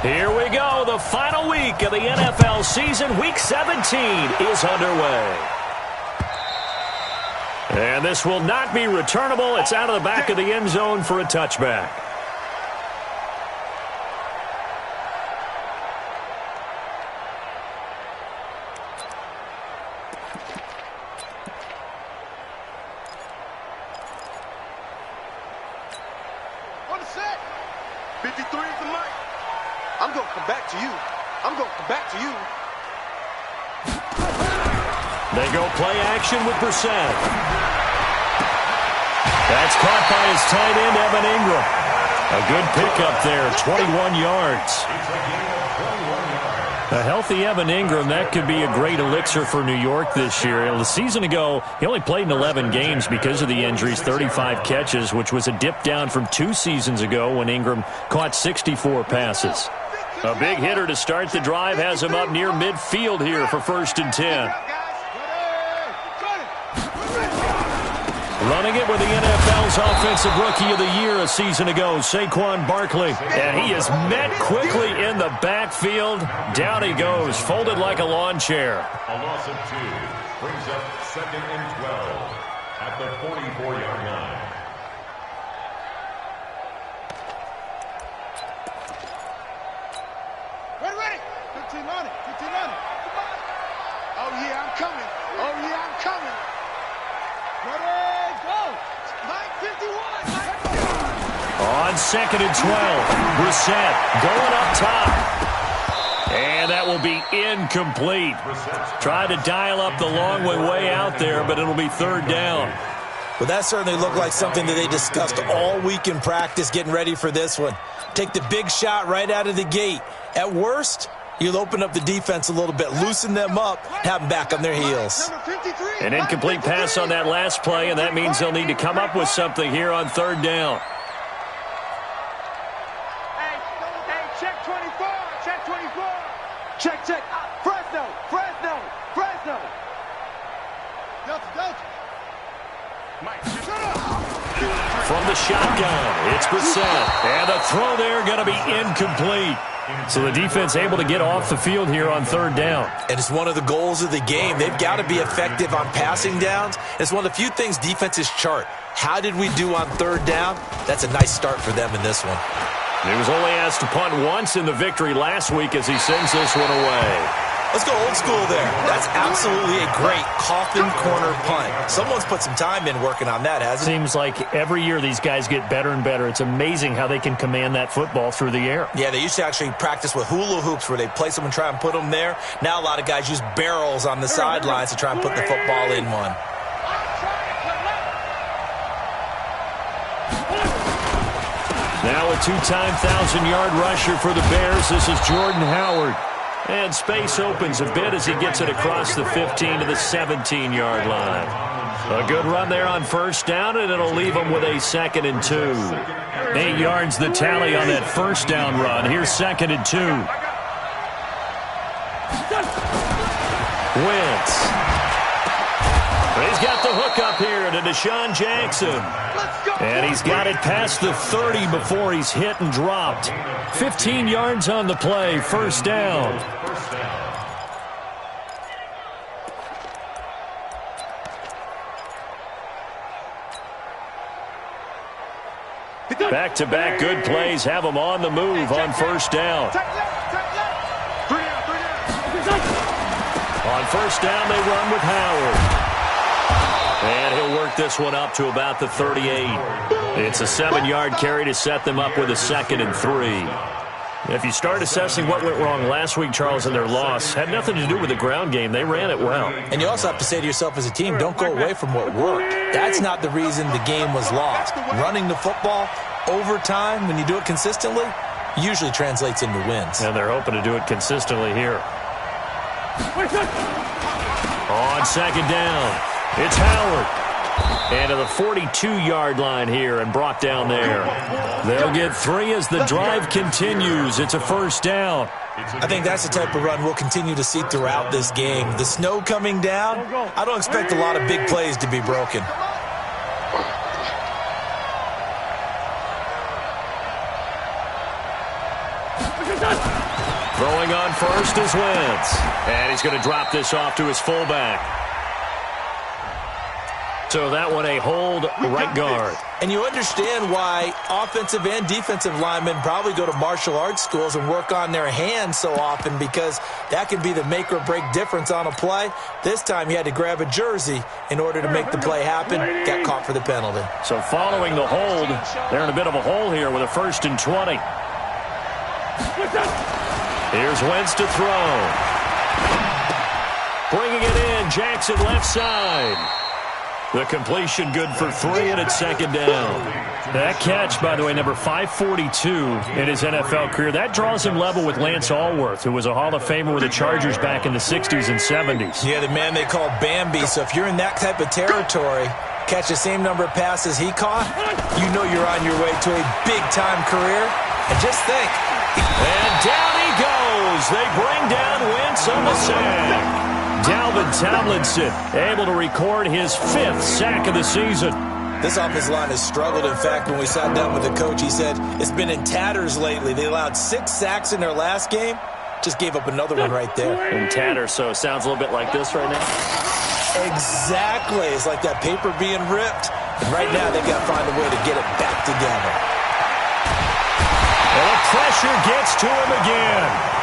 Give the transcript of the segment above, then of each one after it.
Here we go. The final week of the NFL season. Week 17 is underway. And this will not be returnable. It's out of the back of the end zone for a touchback. On the set. 53 is the mic. I'm going to come back to you. I'm going to come back to you. They go play action with Brissett. That's caught by his tight end, Evan Ingram. A good pickup there, 21 yards. A healthy Evan Ingram, that could be a great elixir for New York this year. A season ago, he only played in 11 games because of the injuries, 35 catches, which was a dip down from 2 seasons ago when Ingram caught 64 passes. A big hitter to start the drive has him up near midfield here for 1st and 10. Running it with the NFL's Offensive Rookie of the Year a season ago, Saquon Barkley. And he is met quickly in the backfield. Down he goes, folded like a lawn chair. A loss of 2 brings up 2nd and 12 at the 44-yard line. Ready. 15 on it. Oh, yeah, I'm coming. Ready, go. Mike, 51. On 2nd and 12, Brissett going up top. And that will be incomplete. Tried to dial up the long way out there, but it'll be 3rd down. Well, that certainly looked like something that they discussed all week in practice getting ready for this one. Take the big shot right out of the gate. At worst, you'll open up the defense a little bit, loosen them up, have them back on their heels. An incomplete pass on that last play, and that means they'll need to come up with something here on 3rd down. Hey, check 24. Check. Fresno. Delta. Mike, shut up. From the shotgun, it's Brissett. And the throw there going to be incomplete. So the defense able to get off the field here on 3rd down. And it's one of the goals of the game. They've got to be effective on passing downs. It's one of the few things defenses chart. How did we do on 3rd down? That's a nice start for them in this one. He was only asked to punt once in the victory last week as he sends this one away. Let's go old school there. That's absolutely a great coffin corner punt. Someone's put some time in working on that, hasn't it? Seems like every year these guys get better and better. It's amazing how they can command that football through the air. Yeah, they used to actually practice with hula hoops where they place them and try and put them there. Now a lot of guys use barrels on the sidelines to try and put the football in one. Now a 2-time 1,000-yard rusher for the Bears. This is Jordan Howard. And space opens a bit as he gets it across the 15 to the 17-yard line. A good run there on 1st down, and it'll leave them with a 2nd and 2. 8 yards the tally on that 1st down run. Here's 2nd and 2. Wentz. He's got the hook up here to Deshaun Jackson. And he's got it past the 30 before he's hit and dropped. 15 yards on the play, 1st down. Back-to-back good plays have them on the move on 1st down. On 1st down, they run with Howard. And he'll work this one up to about the 38. It's a 7-yard carry to set them up with a 2nd and 3. If you start assessing what went wrong last week, Charles, in their loss, had nothing to do with the ground game. They ran it well. And you also have to say to yourself as a team, don't go away from what worked. That's not the reason the game was lost. Running the football over time, when you do it consistently, usually translates into wins. And they're hoping to do it consistently here. On 2nd down, it's Howard. And to the 42-yard line here and brought down there. They'll get 3 as the drive continues. It's a 1st down. I think that's the type of run we'll continue to see throughout this game. The snow coming down, I don't expect a lot of big plays to be broken. Throwing on first is Wentz. And he's going to drop this off to his fullback. So that one a hold right guard. And you understand why offensive and defensive linemen probably go to martial arts schools and work on their hands so often, because that can be the make or break difference on a play. This time he had to grab a jersey in order to make the play happen. Got caught for the penalty. So following the hold, they're in a bit of a hole here with a 1st and 20. Here's Wentz to throw. Bringing it in, Jackson left side. The completion good for 3, and it's 2nd down. That catch, by the way, number 542 in his NFL career. That draws him level with Lance Allworth, who was a Hall of Famer with the Chargers back in the 60s and 70s. Yeah, the man they call Bambi. So if you're in that type of territory, catch the same number of passes he caught, you know you're on your way to a big-time career. And just think. And down he goes. They bring down Wentz on the sack. Dalvin Tomlinson able to record his 5th sack of the season. This offensive line has struggled. In fact, when we sat down with the coach, he said it's been in tatters lately. They allowed 6 sacks in their last game. Just gave up another one right there. In tatters, so it sounds a little bit like this right now. Exactly. It's like that paper being ripped. And right now, they've got to find a way to get it back together. And the pressure gets to him again.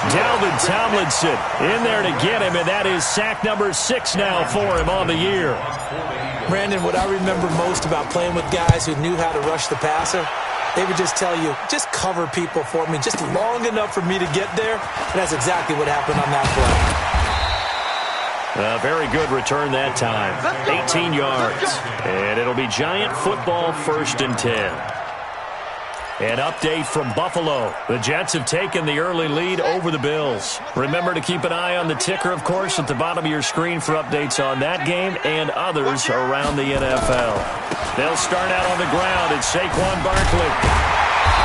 Dalvin Tomlinson in there to get him, and that is sack number 6 now for him on the year. Brandon, what I remember most about playing with guys who knew how to rush the passer, they would just tell you, just cover people for me, just long enough for me to get there. And that's exactly what happened on that play. A very good return that time. 18 yards. And it'll be Giant football, 1st and 10. An update from Buffalo. The Jets have taken the early lead over the Bills. Remember to keep an eye on the ticker, of course, at the bottom of your screen for updates on that game and others around the NFL. They'll start out on the ground. It's Saquon Barkley.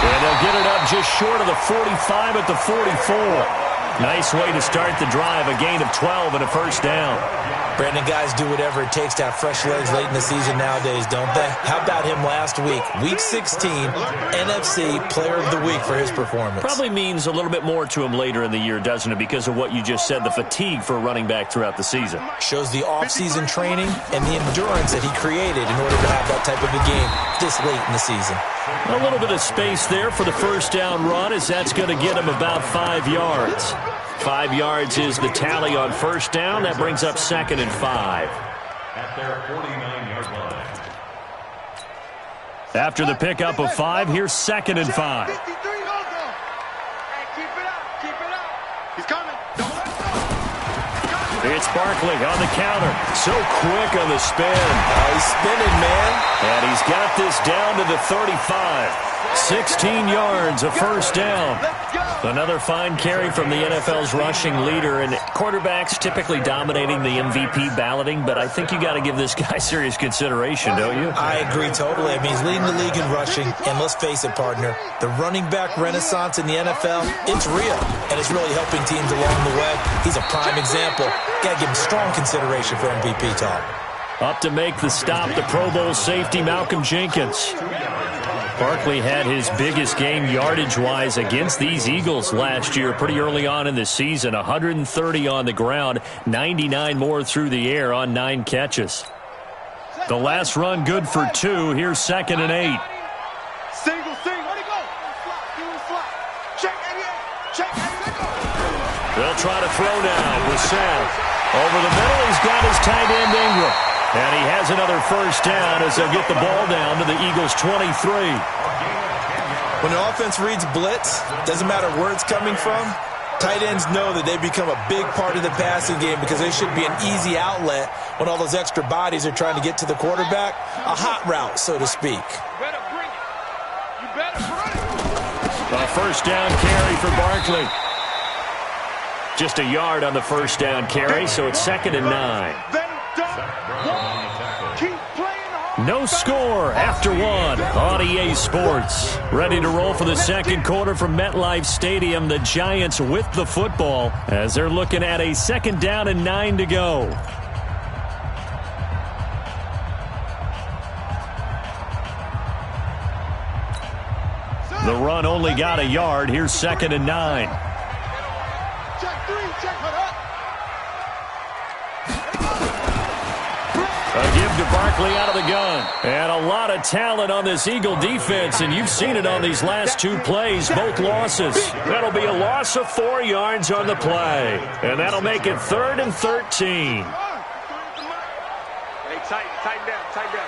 And they'll get it up just short of the 45 at the 44. Nice way to start the drive. A gain of 12 and a 1st down. Brandon, guys do whatever it takes to have fresh legs late in the season nowadays, don't they? How about him last week? Week 16, NFC Player of the Week for his performance. Probably means a little bit more to him later in the year, doesn't it? Because of what you just said, the fatigue for a running back throughout the season. Shows the offseason training and the endurance that he created in order to have that type of a game this late in the season. A little bit of space there for the 1st down run, as that's going to get him about 5 yards. 5 yards is the tally on 1st down. That brings up 2nd and 5. At their 49-yard line. After the pickup of 5, here's 2nd and 5. Keep it up. Keep it up. He's coming. Don't let go. It's Barkley on the counter. So quick on the spin. Oh, he's spinning, man. And he's got this down to the 35. 16 yards, a 1st down. Another fine carry from the NFL's rushing leader, and quarterbacks typically dominating the MVP balloting, but I think you got to give this guy serious consideration, don't you? I agree totally. I mean, he's leading the league in rushing, and let's face it, partner, the running back renaissance in the NFL, it's real, and it's really helping teams along the way. He's a prime example. Got to give him strong consideration for MVP talk. Up to make the stop, the Pro Bowl safety, Malcolm Jenkins. Barkley had his biggest game yardage-wise against these Eagles last year pretty early on in the season. 130 on the ground, 99 more through the air on 9 catches. The last run good for 2. Here's 2nd and 8. Single. Where'd he go? He was flat. Check. They'll try to throw now with Sam. Over the middle, he's got his tight end Ingram. And he has another 1st down as they'll get the ball down to the Eagles' 23. When an offense reads blitz, doesn't matter where it's coming from, tight ends know that they become a big part of the passing game because they should be an easy outlet when all those extra bodies are trying to get to the quarterback. A hot route, so to speak. You better bring it. You better bring it. A 1st down carry for Barkley. Just a yard on the 1st down carry, so it's 2nd and 9. No score after 1 on EA Sports. Ready to roll for the 2nd quarter from MetLife Stadium. The Giants with the football as they're looking at a 2nd down and 9 to go. The run only got a yard. Here's 2nd and 9. check 3, check her up. A give to Barkley out of the gun. And a lot of talent on this Eagle defense, and you've seen it on these last 2 plays, both losses. That'll be a loss of 4 yards on the play. And that'll make it 3rd and 13. Hey, tighten down. Go.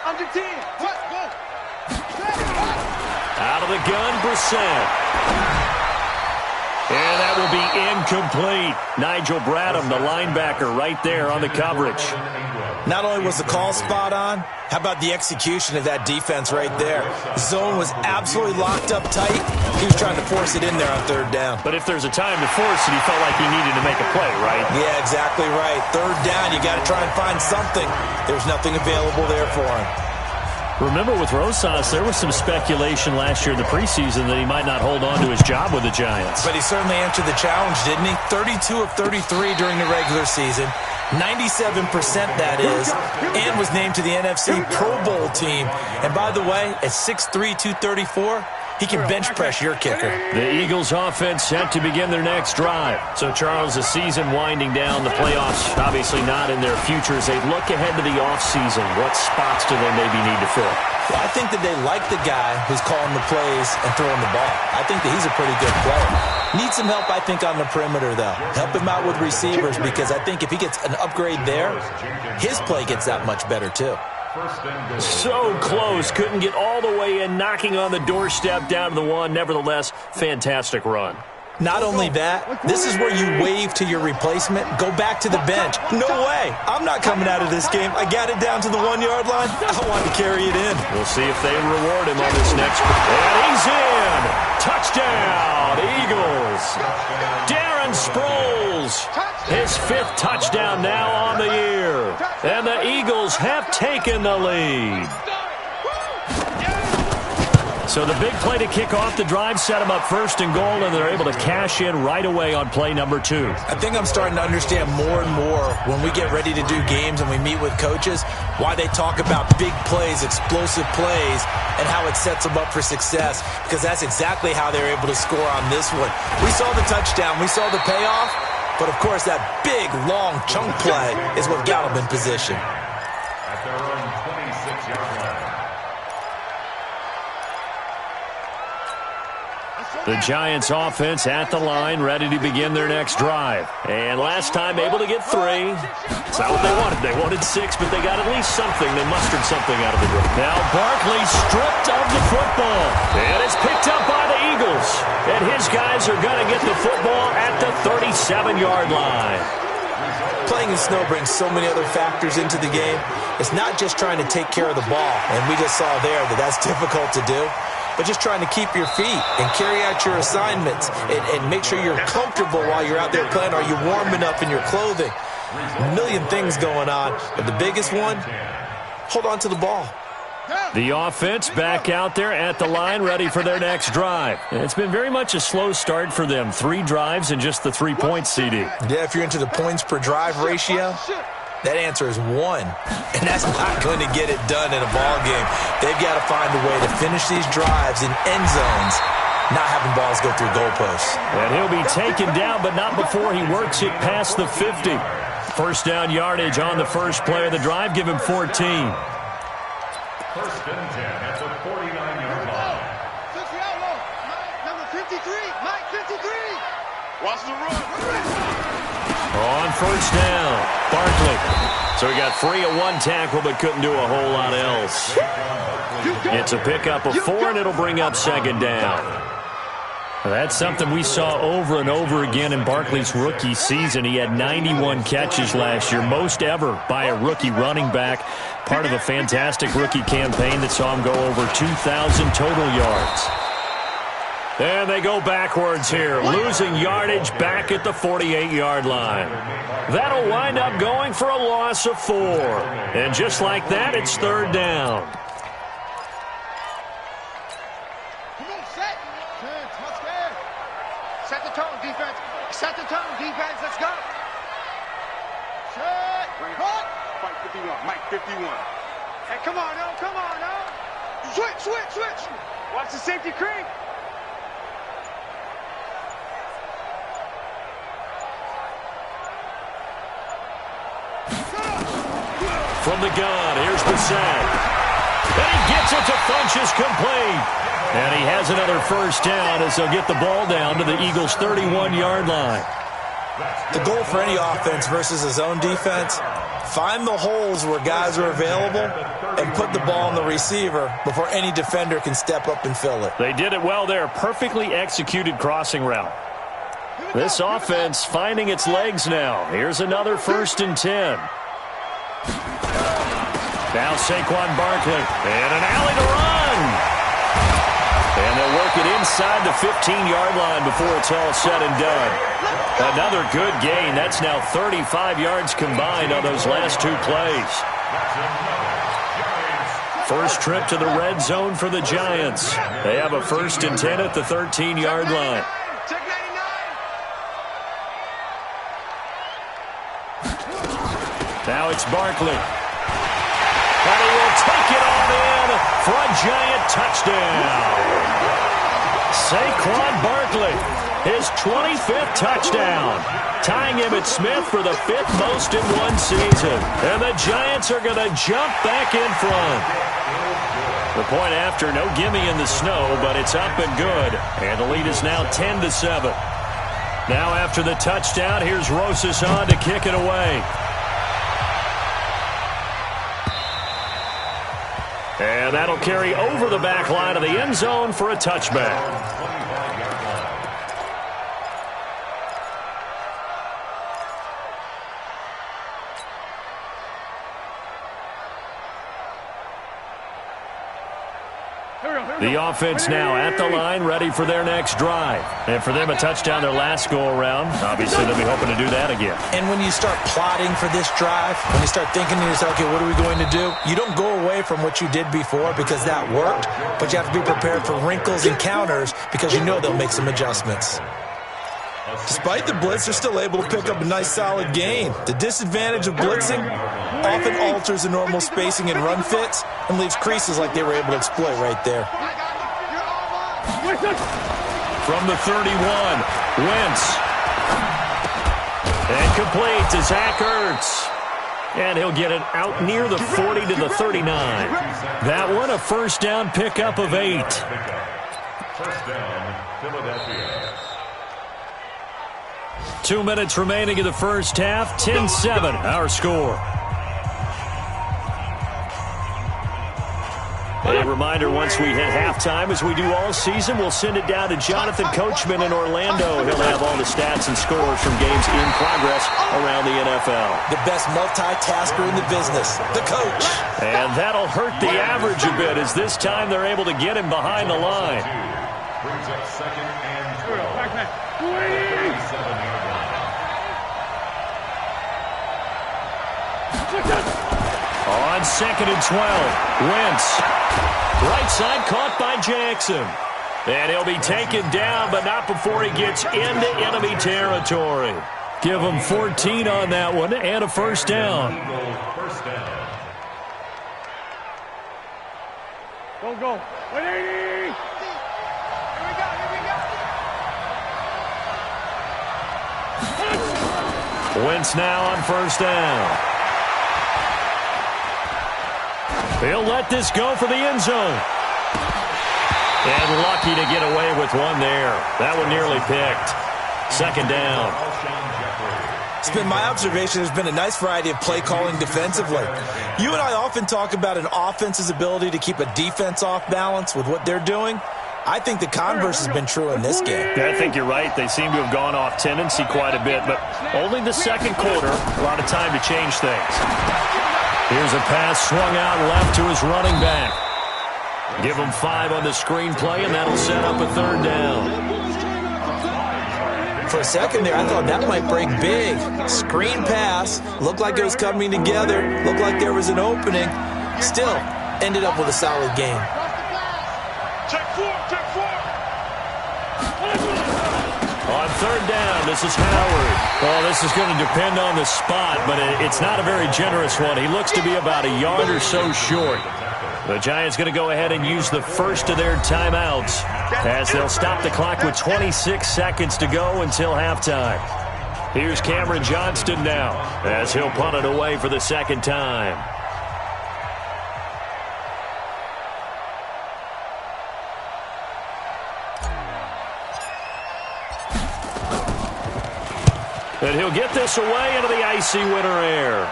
Under 10. What? Go. Out of the gun, Brissett. And that will be incomplete. Nigel Bradham, the linebacker, right there on the coverage. Not only was the call spot on, how about the execution of that defense right there? Zone was absolutely locked up tight. He was trying to force it in there on 3rd down. But if there's a time to force it, he felt like he needed to make a play, right? Yeah, exactly right. 3rd down, you got to try and find something. There's nothing available there for him. Remember, with Rosas, there was some speculation last year in the preseason that he might not hold on to his job with the Giants. But he certainly answered the challenge, didn't he? 32 of 33 during the regular season. 97% that is, and was named to the NFC Pro Bowl team. And by the way, at 6'3", 234, he can bench press your kicker. The Eagles offense set to begin their next drive. So, Charles, the season winding down, the playoffs obviously not in their future. As they look ahead to the offseason, what spots do they maybe need to fill? Well, I think that they like the guy who's calling the plays and throwing the ball. I think that he's a pretty good player. Needs some help, I think, on the perimeter, though. Help him out with receivers, because I think if he gets an upgrade there, his play gets that much better, too. So close. Couldn't get all the way in, knocking on the doorstep down to the 1. Nevertheless, fantastic run. Not only that, this is where you wave to your replacement, go back to the bench. No way. I'm not coming out of this game. I got it down to the 1-yard line. I want to carry it in. We'll see if they reward him on this next. And he's in. Touchdown, Eagles. Darren Sproles, his 5th touchdown now on the year. And the Eagles have taken the lead. So the big play to kick off the drive set them up 1st and goal, and they're able to cash in right away on play number 2. I think I'm starting to understand more and more when we get ready to do games and we meet with coaches why they talk about big plays, explosive plays, and how it sets them up for success, because that's exactly how they're able to score on this one. We saw the touchdown. We saw the payoff. But, of course, that big, long chunk play is what got them in position. At their own 26-yard line. The Giants offense at the line, ready to begin their next drive. And last time able to get 3. It's not what they wanted. They wanted 6, but they got at least something. They mustered something out of the drive. Now Barkley stripped of the football. And it's picked up by the Eagles. And his guys are going to get the football at the 37-yard line. Playing in snow brings so many other factors into the game. It's not just trying to take care of the ball. And we just saw there that that's difficult to do. But just trying to keep your feet and carry out your assignments and make sure you're comfortable while you're out there playing. Are you warm enough in your clothing? A million things going on. But the biggest one, hold on to the ball. The offense back out there at the line, ready for their next drive. It's been very much a slow start for them. 3 drives and just the 3-point CD. Yeah, if you're into the points per drive ratio, that answer is 1. And that's not going to get it done in a ball game. They've got to find a way to finish these drives in end zones, not having balls go through goalposts. And he'll be taken down, but not before he works it past the 50. 1st down yardage on the first play of the drive. Give him 14. 1st and 10 at the 49-yard line. Number 53, Mike 53. Watch the run. On 1st down, Barkley. So he got free of 1 tackle, but couldn't do a whole lot else. It's a pickup of 4, and it'll bring up 2nd down. That's something we saw over and over again in Barkley's rookie season. He had 91 catches last year, most ever by a rookie running back. Part of a fantastic rookie campaign that saw him go over 2,000 total yards. And they go backwards here, losing yardage back at the 48-yard line. That'll wind up going for a loss of 4. And just like that, it's 3rd down. Set the tone, defense. Set the tone, defense. Let's go. Set. Cut. Fight 51. Mike 51. Hey, come on now. Come on now. Switch. Watch the safety creep. from the gun. Here's Bissett. And he gets it to Funchess complete. And he has another first down as they'll get the ball down to the Eagles' 31-yard line. The goal for any offense versus his own defense, find the holes where guys are available and put the ball on the receiver before any defender can step up and fill it. They did it well there. Perfectly executed crossing route. This offense finding its legs now. Here's another 1st and 10. Now Saquon Barkley. And an alley to run. And they'll work it inside the 15-yard line before it's all said and done. Another good gain. That's now 35 yards combined on those last 2 plays. First trip to the red zone for the Giants. They have a 1st and 10 at the 13-yard line. Now it's Barkley. And he will take it on in for a Giant touchdown. Saquon Barkley, his 25th touchdown, tying Emmitt Smith for the 5th most in one season. And the Giants are going to jump back in front. The point after, no gimme in the snow, but it's up and good. And the lead is now 10-7. Now after the touchdown, here's Rosas on to kick it away. And that'll carry over the back line of the end zone for a touchback. The offense now at the line, ready for their next drive. And for them, a touchdown their last go-around. Obviously, they'll be hoping to do that again. And when you start plotting for this drive, when you start thinking to yourself, okay, what are we going to do? You don't go away from what you did before because that worked, but you have to be prepared for wrinkles and counters because you know they'll make some adjustments. Despite the blitz, they're still able to pick up a nice, solid gain. The disadvantage of blitzing often alters the normal spacing and run fits and leaves creases like they were able to exploit right there. From the 31, Wentz. And complete to Zach Ertz. And he'll get it out near the 40 to the 39. That one a first down pickup of 8. First down, Philadelphia. 2 minutes remaining in the first half. 10-7, our score. A reminder, once we hit halftime, as we do all season, we'll send it down to Jonathan Coachman in Orlando. He'll have all the stats and scores from games in progress around the NFL. The best multitasker in the business, the coach. And that'll hurt the average a bit, as this time they're able to get him behind the line. Brings up 2nd and 12. 37-yard line. On 2nd and 12, Wentz. Right side caught by Jackson. And he'll be taken down, but not before he gets into enemy territory. Give him 14 on that one and a first down. First down. Go. 180. Here we go. Wentz now on first down. He'll let this go for the end zone. And lucky to get away with one there. That one nearly picked. Second down. It's been my observation there's been a nice variety of play calling defensively. You and I often talk about an offense's ability to keep a defense off balance with what they're doing. I think the converse has been true in this game. Yeah, I think you're right. They seem to have gone off tendency quite a bit, but only the second quarter. A lot of time to change things. Here's a pass swung out left to his running back. Give him 5 on the screenplay, and that'll set up a third down. For a second there, I thought that might break big. Screen pass. Looked like it was coming together. Looked like there was an opening. Still, ended up with a solid game. Check 4. On third down, this is Howard. Well, this is going to depend on the spot, but it's not a very generous one. He looks to be about a yard or so short. The Giants going to go ahead and use the first of their timeouts as they'll stop the clock with 26 seconds to go until halftime. Here's Cameron Johnston now as he'll punt it away for the second time. And he'll get this away into the icy winter air.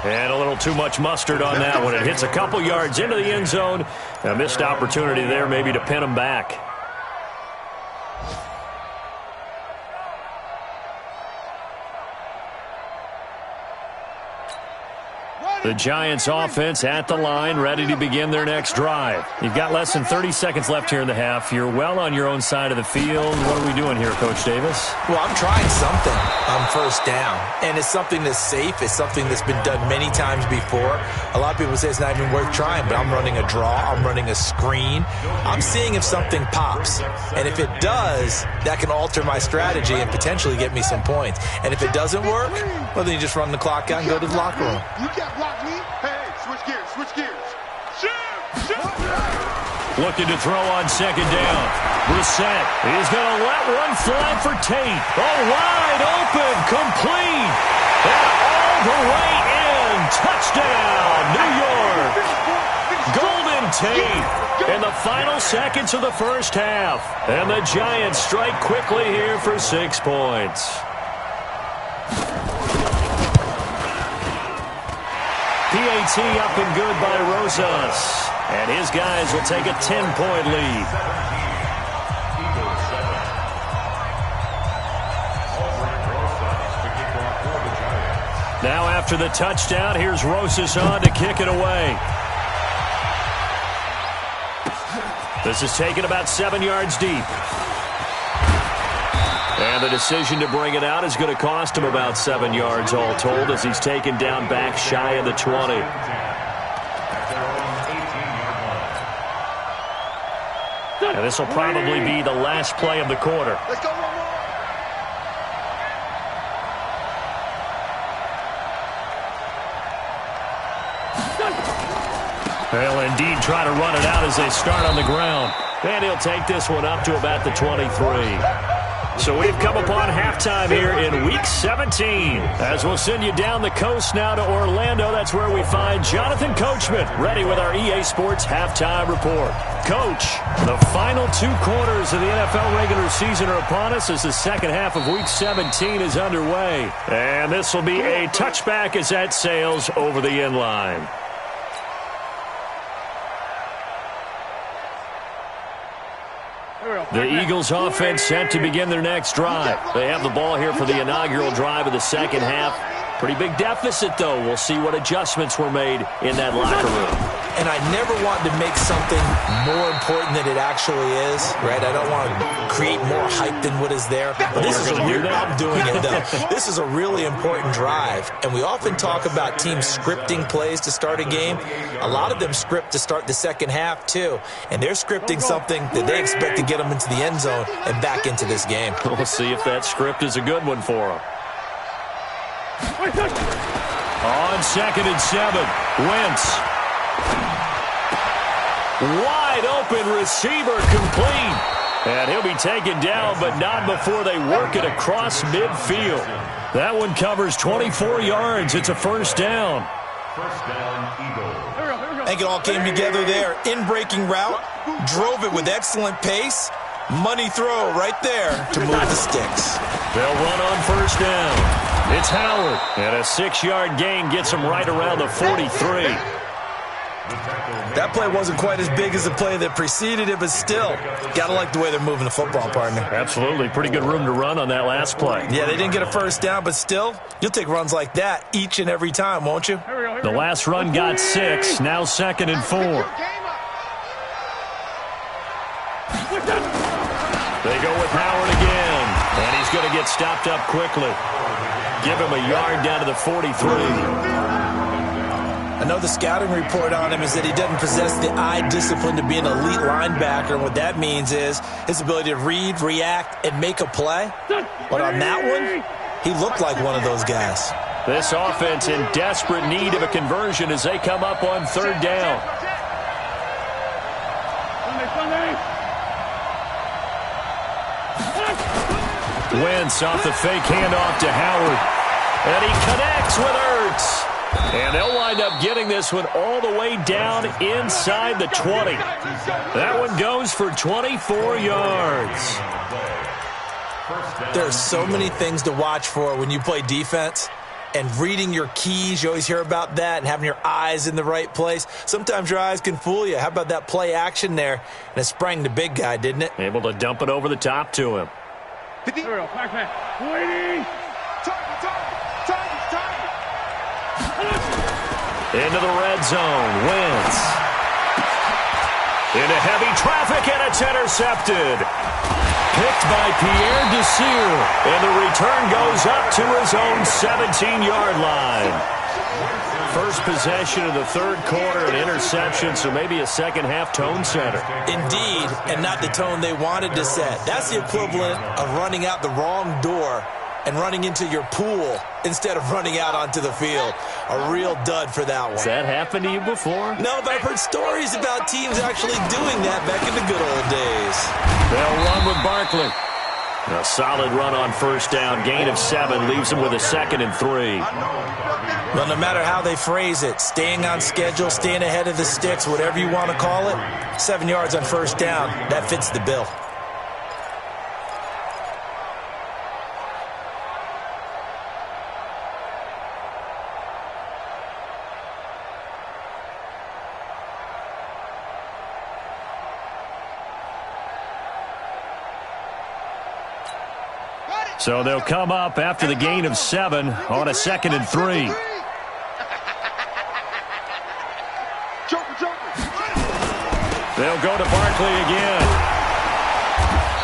And a little too much mustard on that one. It hits a couple yards into the end zone. A missed opportunity there maybe to pin him back. The Giants offense at the line, ready to begin their next drive. You've got less than 30 seconds left here in the half. You're well on your own side of the field. What are we doing here, Coach Davis? Well, I'm trying something on first down, and it's something that's safe. It's something that's been done many times before. A lot of people say it's not even worth trying, but I'm running a draw. I'm running a screen. I'm seeing if something pops, and if it does, that can alter my strategy and potentially get me some points. And if it doesn't work, well, then you just run the clock out and go to the locker room. You got blocked me. Hey, switch gears, switch gears. Shoot! Looking to throw on second down. Brissett, he's going to let one fly for Tate. Oh, wide open, complete. And all the way in. Touchdown, New York. Golden Tate in the final seconds of the first half. And the Giants strike quickly here for 6 points. PAT up and good by Rosas. And his guys will take a 10-point lead. Now after the touchdown, here's Rosas on to kick it away. This is taken about 7 yards deep. And the decision to bring it out is going to cost him about 7 yards all told as he's taken down back shy of the 20. And this will probably be the last play of the quarter. Let's go one more. They'll indeed try to run it out as they start on the ground. And he'll take this one up to about the 23. So we've come upon halftime here in Week 17. As we'll send you down the coast now to Orlando, that's where we find Jonathan Coachman, ready with our EA Sports Halftime Report. Coach, the final 2 quarters of the NFL regular season are upon us as the second half of Week 17 is underway. And this will be a touchback as that sails over the end line. The Eagles offense set to begin their next drive. They have the ball here for the inaugural drive of the second half. Pretty big deficit, though. We'll see what adjustments were made in that locker room. And I never want to make something more important than it actually is, right? I don't want to create more hype than what is there. But this is I'm doing it, though. This is a really important drive. And we often talk about teams scripting plays to start a game. A lot of them script to start the second half, too. And they're scripting something that they expect to get them into the end zone and back into this game. We'll see if that script is a good one for them. On 2nd and 7, Wentz. Wide open receiver complete. And he'll be taken down, but not before they work it across midfield. That one covers 24 yards. It's a first down. First down, Eagles. I think it all came together there. In-breaking route, drove it with excellent pace. Money throw right there to move the sticks. They'll run on first down. It's Howard. And a 6-yard gain gets him right around the 43. That play wasn't quite as big as the play that preceded it, but still, gotta like the way they're moving the football, partner. Absolutely. Pretty good room to run on that last play. Yeah, they didn't get a first down, but still, you'll take runs like that each and every time, won't you? The last run got 6, now 2nd and 4. They go with Howard again, and he's going to get stopped up quickly. Give him a yard down to the 43. I know the scouting report on him is that he doesn't possess the eye discipline to be an elite linebacker, and what that means is his ability to read, react, and make a play. But on that one, he looked like one of those guys. This offense in desperate need of a conversion as they come up on 3rd down. Wentz off the fake handoff to Howard. And he connects with Ertz. And they'll wind up getting this one all the way down inside the 20. That one goes for 24 yards. There are so many things to watch for when you play defense. And reading your keys, you always hear about that, and having your eyes in the right place. Sometimes your eyes can fool you. How about that play action there? And it sprang the big guy, didn't it? Able to dump it over the top to him. Into the red zone. Wentz. Into heavy traffic, and it's intercepted. Picked by Pierre Desir, and the return goes up to his own 17-yard line. First possession of the third quarter, an interception, so maybe a second-half tone setter. Indeed, and not the tone they wanted to set. That's the equivalent of running out the wrong door and running into your pool instead of running out onto the field. A real dud for that one. Has that happened to you before? No, but I've heard stories about teams actually doing that back in the good old days. They'll run with Barkley. A solid run on first down. Gain of 7 leaves them with a 2nd and 3. Well, no matter how they phrase it, staying on schedule, staying ahead of the sticks, whatever you want to call it, 7 yards on first down, that fits the bill. So they'll come up after the gain of 7 on a 2nd and 3. They'll go to Barkley again.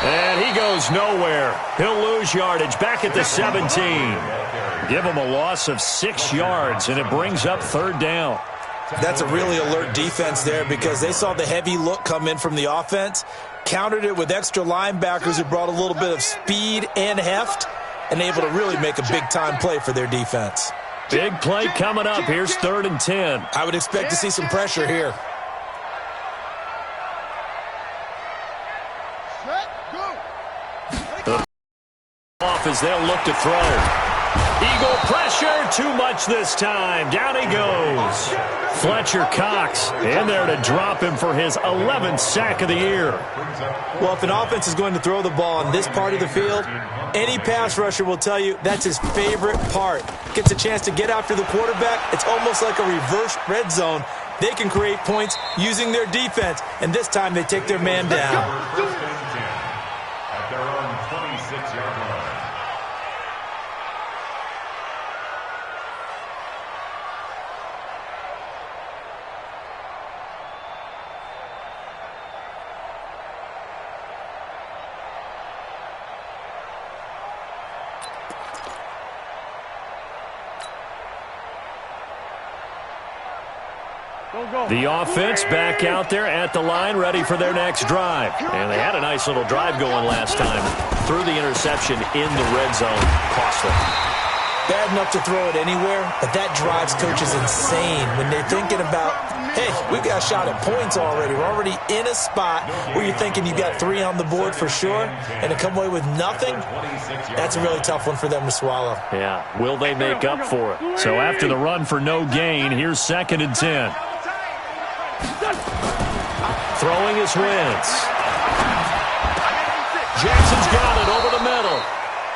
And he goes nowhere. He'll lose yardage back at the 17. Give him a loss of 6 yards, and it brings up 3rd down. That's a really alert defense there because they saw the heavy look come in from the offense, countered it with extra linebackers who brought a little bit of speed and heft, and able to really make a big-time play for their defense. Big play coming up. Here's 3rd and 10. I would expect to see some pressure here. Off as they'll look to throw. Eagle pressure, too much this time. Down he goes. Fletcher Cox in there to drop him for his 11th sack of the year. Well, if an offense is going to throw the ball on this part of the field, any pass rusher will tell you that's his favorite part. Gets a chance to get after the quarterback. It's almost like a reverse red zone. They can create points using their defense, and this time they take their man down. At their own 26-yard line. The offense back out there at the line, ready for their next drive. And they had a nice little drive going last time. Threw the interception in the red zone. Costly. Bad enough to throw it anywhere, but that drives coaches insane when they're thinking about, hey, we've got a shot at points already. We're already in a spot where you're thinking you've got 3 on the board for sure, and to come away with nothing, that's a really tough one for them to swallow. Yeah, will they make up for it? So after the run for no gain, here's 2nd and 10. Throwing is Wentz. Jackson's got it over the middle.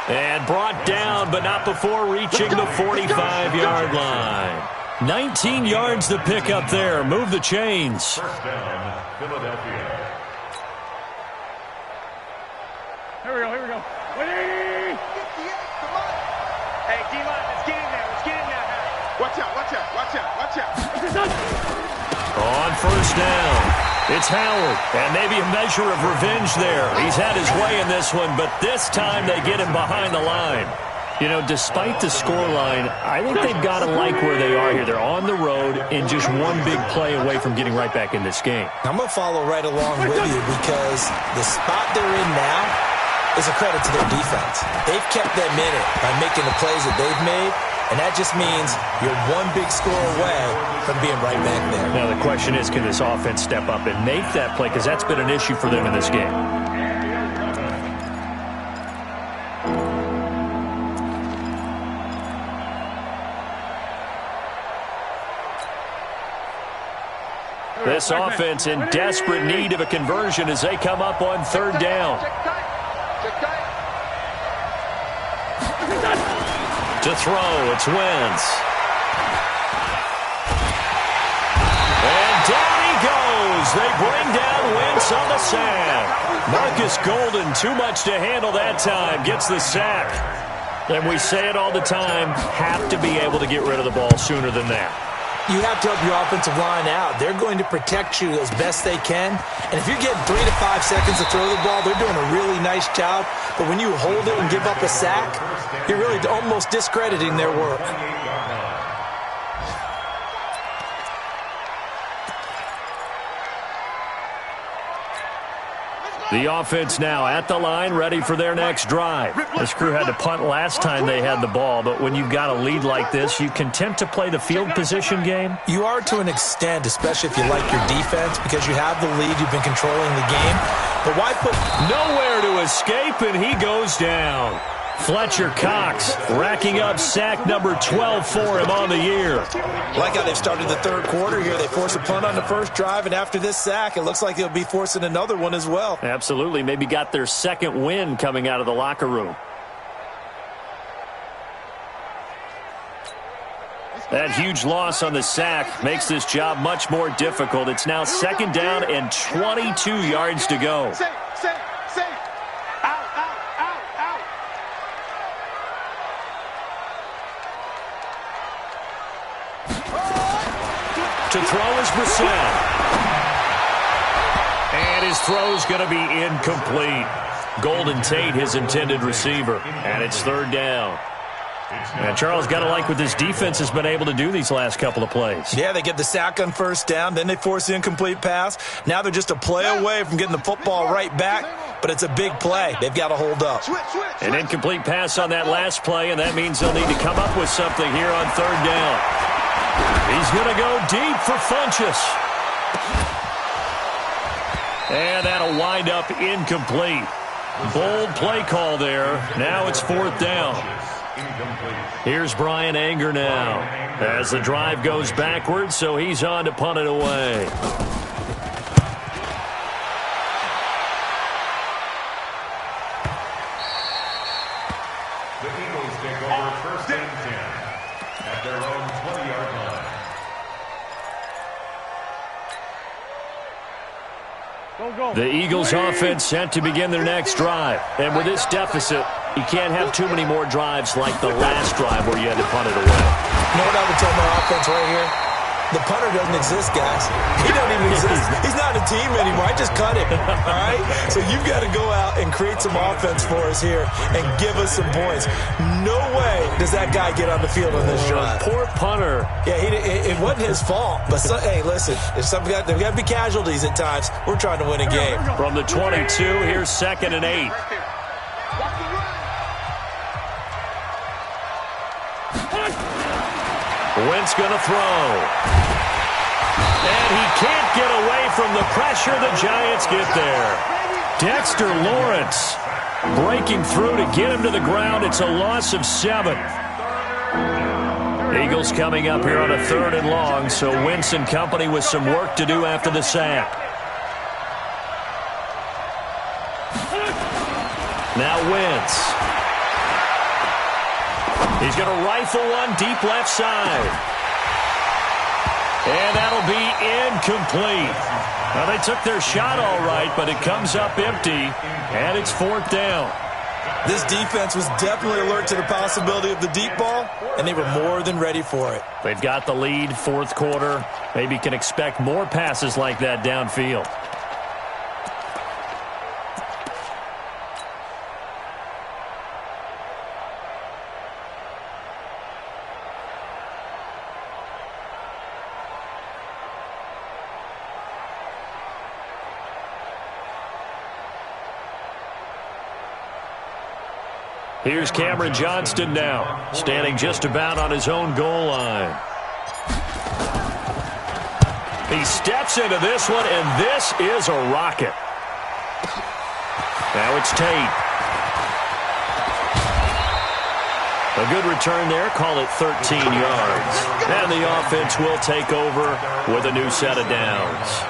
And brought down, but not before reaching the 45-yard line. 19 yards to pick up there. Move the chains. First down, Philadelphia. Here we go. Hey, D-line, let's get in there. Watch out. On first down, it's Howard, and maybe a measure of revenge there. He's had his way in this one, but this time they get him behind the line. You know, despite the scoreline, I think they've got to like where they are here. They're on the road and just one big play away from getting right back in this game. I'm going to follow right along with you because the spot they're in now is a credit to their defense. They've kept them in it by making the plays that they've made, and that just means you're one big score away from being right back there. Now the question is, can this offense step up and make that play? Because that's been an issue for them in this game. This offense in desperate need of a conversion as they come up on 3rd down. To throw, it's Wentz. And down he goes. They bring down Wentz on the sack. Marcus Golden, too much to handle that time, gets the sack. And we say it all the time, have to be able to get rid of the ball sooner than that. You have to help your offensive line out. They're going to protect you as best they can. And if you're getting 3 to 5 seconds to throw the ball, they're doing a really nice job. But when you hold it and give up a sack, you're really almost discrediting their work. The offense now at the line, ready for their next drive. This crew had to punt last time they had the ball, but when you've got a lead like this, you content to play the field position game? You are to an extent, especially if you like your defense, because you have the lead, you've been controlling the game. But why put... Nowhere to escape, and he goes down. Fletcher Cox racking up sack number 12 for him on the year. Like how they've started the third quarter here. They force a punt on the first drive, and after this sack, it looks like they'll be forcing another one as well. Absolutely. Maybe got their second win coming out of the locker room. That huge loss on the sack makes this job much more difficult. It's now second down and 22 yards to go. To throw is Brissett. And his throw's going to be incomplete. Golden Tate, his intended receiver. And it's third down. And Charles, got to like what this defense has been able to do these last couple of plays. Yeah, they get the sack on first down, then they force the incomplete pass. Now they're just a play away from getting the football right back, but it's a big play. They've got to hold up. An incomplete pass on that last play, and that means they'll need to come up with something here on third down. He's going to go deep for Funchess. And that'll wind up incomplete. Bold play call there. Now it's fourth down. Here's Brian Anger now as the drive goes backwards, so he's on to punt it away. The Eagles take over first and 10 at their own 20-yard line. The Eagles offense set to begin their next drive. And with this deficit, you can't have too many more drives like the last drive where you had to punt it away. You know what I would tell my offense right here? The punter doesn't exist, guys. He doesn't even exist. He's not a team anymore. I just cut him, all right? So you've got to go out and create some offense for us here and give us some points. No way does that guy get on the field on this drive. Poor punter. Yeah, it wasn't his fault. But, hey, listen, if there's got to be casualties at times. We're trying to win a game. From the 22, here's second and 8. Wentz going to throw. And he can't get away from the pressure. The Giants get there. Dexter Lawrence breaking through to get him to the ground. It's a loss of 7. Eagles coming up here on a third and long, so Wentz and company with some work to do after the sack. Now Wentz. He's going to rifle one deep left side. And that'll be incomplete. Now, they took their shot all right, but it comes up empty, and it's fourth down. This defense was definitely alert to the possibility of the deep ball, and they were more than ready for it. They've got the lead, fourth quarter. Maybe can expect more passes like that downfield. Here's Cameron Johnston now, standing just about on his own goal line. He steps into this one, and this is a rocket. Now it's Tate. A good return there, call it 13 yards. And the offense will take over with a new set of downs.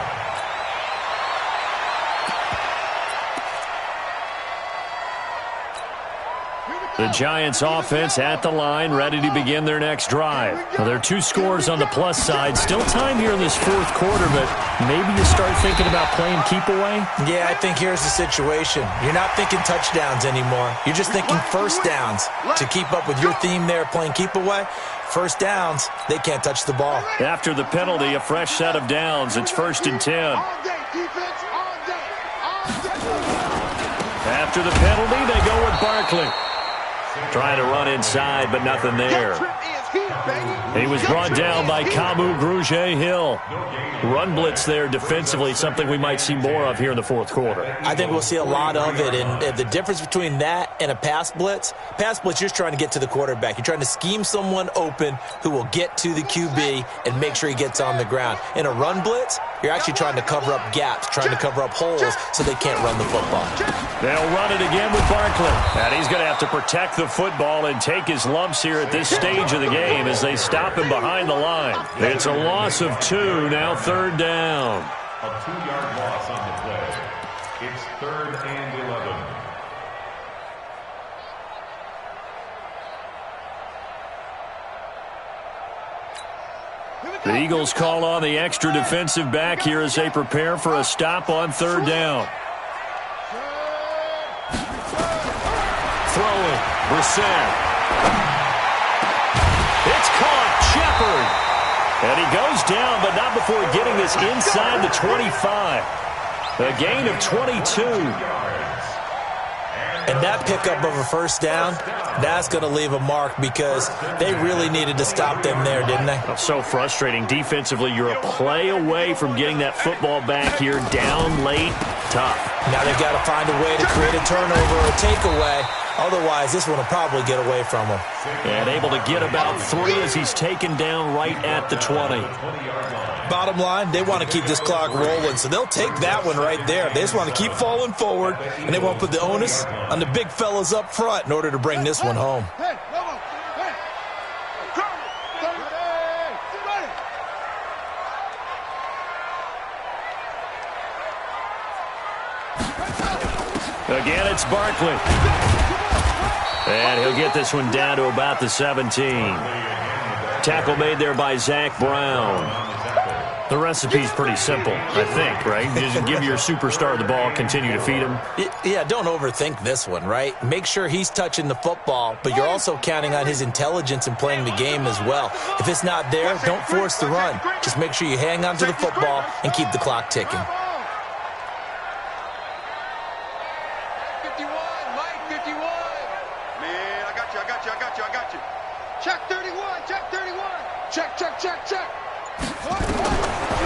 The Giants offense at the line, ready to begin their next drive. Well, there are 2 scores on the plus side. Still time here in this 4th quarter, but maybe you start thinking about playing keep away? Yeah, I think here's the situation. You're not thinking touchdowns anymore. You're just thinking first downs. To keep up with your theme there, playing keep away, first downs, they can't touch the ball. After the penalty, a fresh set of downs. It's 1st and 10. After the penalty, they go with Barkley. Trying to run inside, but nothing there. He was brought down by Kamu Grugier-Hill. Run blitz there defensively, something we might see more of here in the 4th quarter. I think we'll see a lot of it, and the difference between that and a pass blitz, you're just trying to get to the quarterback. You're trying to scheme someone open who will get to the QB and make sure he gets on the ground. In a run blitz, you're actually trying to cover up gaps, trying to cover up holes so they can't run the football. They'll run it again with Barkley. And he's going to have to protect the football and take his lumps here at this stage of the game as they stop him behind the line. It's a loss of 2, now 3rd down. A 2-yard loss on the play. It's 3rd and 11. The Eagles call on the extra defensive back here as they prepare for a stop on 3rd down. Throwing, Brissett. It's caught, Shepard. And he goes down, but not before getting this inside the 25. A gain of 22. And that pickup of a first down, that's going to leave a mark because they really needed to stop them there, didn't they? So frustrating. Defensively, you're a play away from getting that football back here down late. Tough. Now they've got to find a way to create a turnover or a takeaway. Otherwise, this one will probably get away from him. And able to get about 3 as he's taken down right at the 20. Bottom line, they want to keep this clock rolling, so they'll take that one right there. They just want to keep falling forward, and they want to put the onus on the big fellas up front in order to bring this one home. Again, it's Barkley. And he'll get this one down to about the 17. Tackle made there by Zach Brown. The recipe's pretty simple, I think, right? Just give your superstar the ball, continue to feed him. Yeah, don't overthink this one, right? Make sure he's touching the football, but you're also counting on his intelligence in playing the game as well. If it's not there, don't force the run. Just make sure you hang on to the football and keep the clock ticking.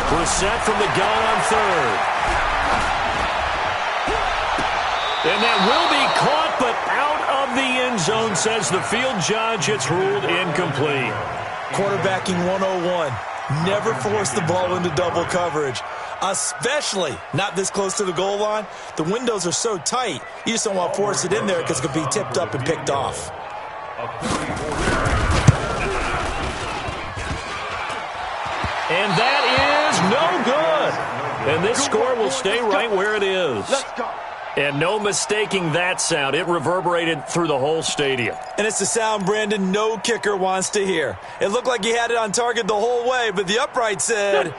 Brissett from the gun on 3rd. And that will be caught, but out of the end zone, says the field judge. It's ruled incomplete. Quarterbacking 101. Never force the ball into double coverage, especially not this close to the goal line. The windows are so tight, you just don't want to force it in there because it could be tipped up and picked off. And that is no good. And this score will stay right where it is. And no mistaking that sound. It reverberated through the whole stadium. And it's the sound Brandon no kicker wants to hear. It looked like he had it on target the whole way, but the upright said,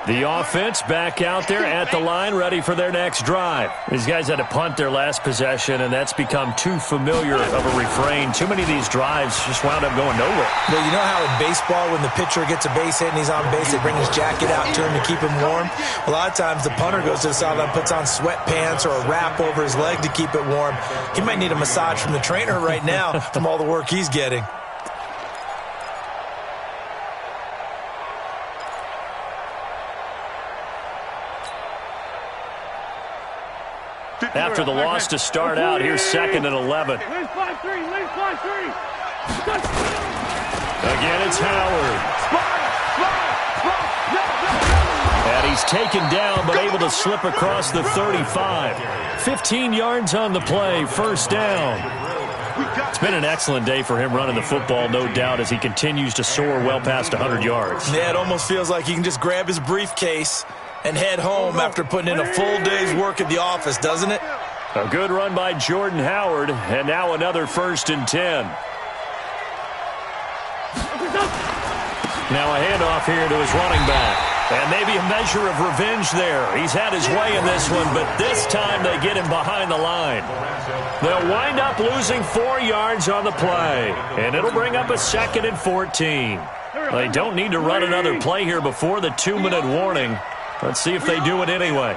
The offense back out there at the line, ready for their next drive. These guys had to punt their last possession, and that's become too familiar of a refrain. Too many of these drives just wound up going nowhere. Well, you know how in baseball, when the pitcher gets a base hit and he's on base, they bring his jacket out to him to keep him warm? A lot of times the punter goes to the sideline, puts on sweatpants or a wrap over his leg to keep it warm. He might need a massage from the trainer right now from all the work he's getting. After the loss to start out, here's 2nd and 11. Again, it's Howard. And he's taken down, but able to slip across the 35. 15 yards on the play, first down. It's been an excellent day for him running the football, no doubt, as he continues to soar well past 100 yards. Yeah, it almost feels like he can just grab his briefcase and head home after putting in a full day's work at the office, doesn't it? A good run by Jordan Howard, and now another 1st and 10. Now a handoff here to his running back. And maybe a measure of revenge there. He's had his way in this one, but this time they get him behind the line. They'll wind up losing 4 yards on the play, and it'll bring up a 2nd and 14. They don't need to run another play here before the 2-minute warning. Let's see if they do it anyway.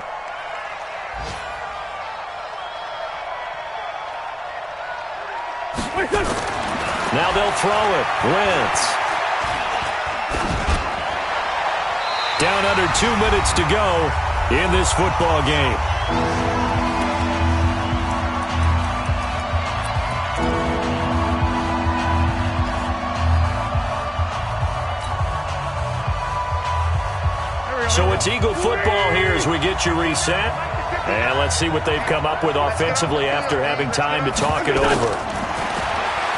Now they'll throw it. Wentz. Down under 2 minutes to go in this football game. So it's Eagle football here as we get you reset. And let's see what they've come up with offensively after having time to talk it over.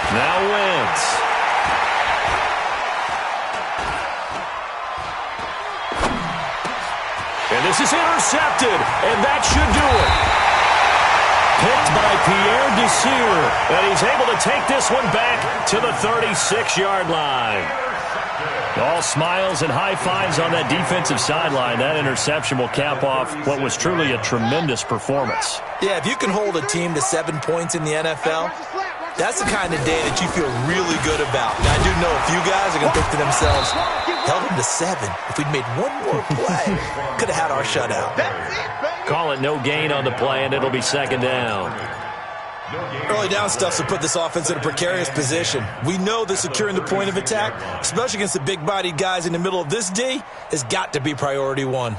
Now Wentz. And this is intercepted, and that should do it. Picked by Pierre Desir, and he's able to take this one back to the 36-yard line. All smiles and high fives on that defensive sideline. That interception will cap off what was truly a tremendous performance. Yeah, if you can hold a team to 7 points in the NFL, that's the kind of day that you feel really good about. Now, I do know a few guys are going to think to themselves, held them to 7. If we'd made one more play, could have had our shutout. Call it no gain on the play, and it'll be 2nd down. Early down stuff to put this offense in a precarious position. We know that securing the point of attack, especially against the big-bodied guys in the middle of this D, has got to be priority 1.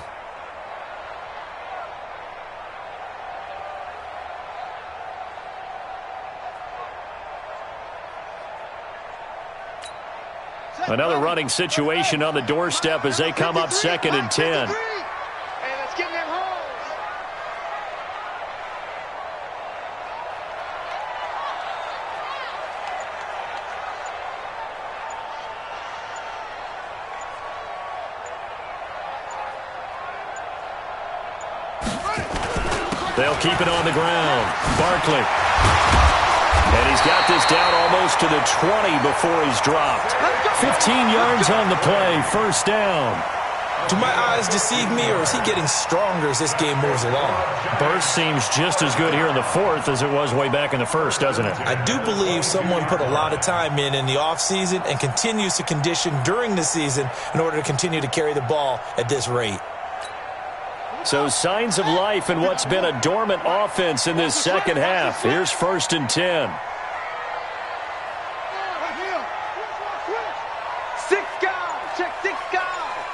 Another running situation on the doorstep as they come up 2nd and 10. They'll keep it on the ground. Barkley. And he's got this down almost to the 20 before he's dropped. 15 yards on the play, 1st down. Do my eyes deceive me, or is he getting stronger as this game moves along? Burst seems just as good here in the 4th as it was way back in the 1st, doesn't it? I do believe someone put a lot of time in the offseason and continues to condition during the season in order to continue to carry the ball at this rate. So signs of life in what's been a dormant offense in this 2nd half. Here's 1st and 10. 6 guys. Check 6 guys.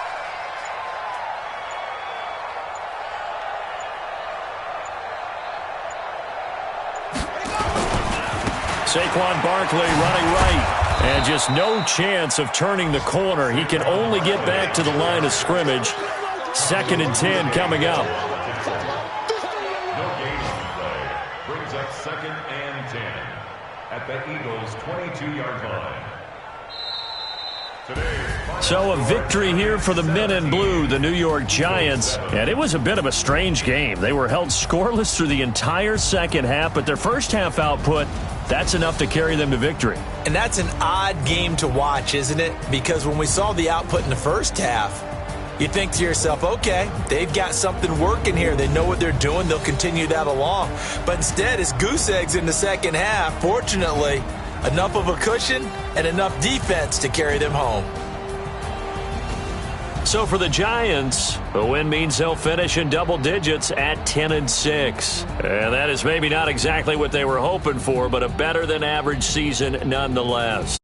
Saquon Barkley running right. And just no chance of turning the corner. He can only get back to the line of scrimmage. 2nd and 10 coming up. No gain on the play. Brings up 2nd and 10 at the Eagles' 22-yard line. So a victory here for the men in blue, the New York Giants. And it was a bit of a strange game. They were held scoreless through the entire 2nd half, but their 1st half output, that's enough to carry them to victory. And that's an odd game to watch, isn't it? Because when we saw the output in the 1st half, you think to yourself, okay, they've got something working here. They know what they're doing. They'll continue that along. But instead, it's goose eggs in the 2nd half. Fortunately, enough of a cushion and enough defense to carry them home. So for the Giants, a win means they'll finish in double digits at 10-6. And that is maybe not exactly what they were hoping for, but a better than average season nonetheless.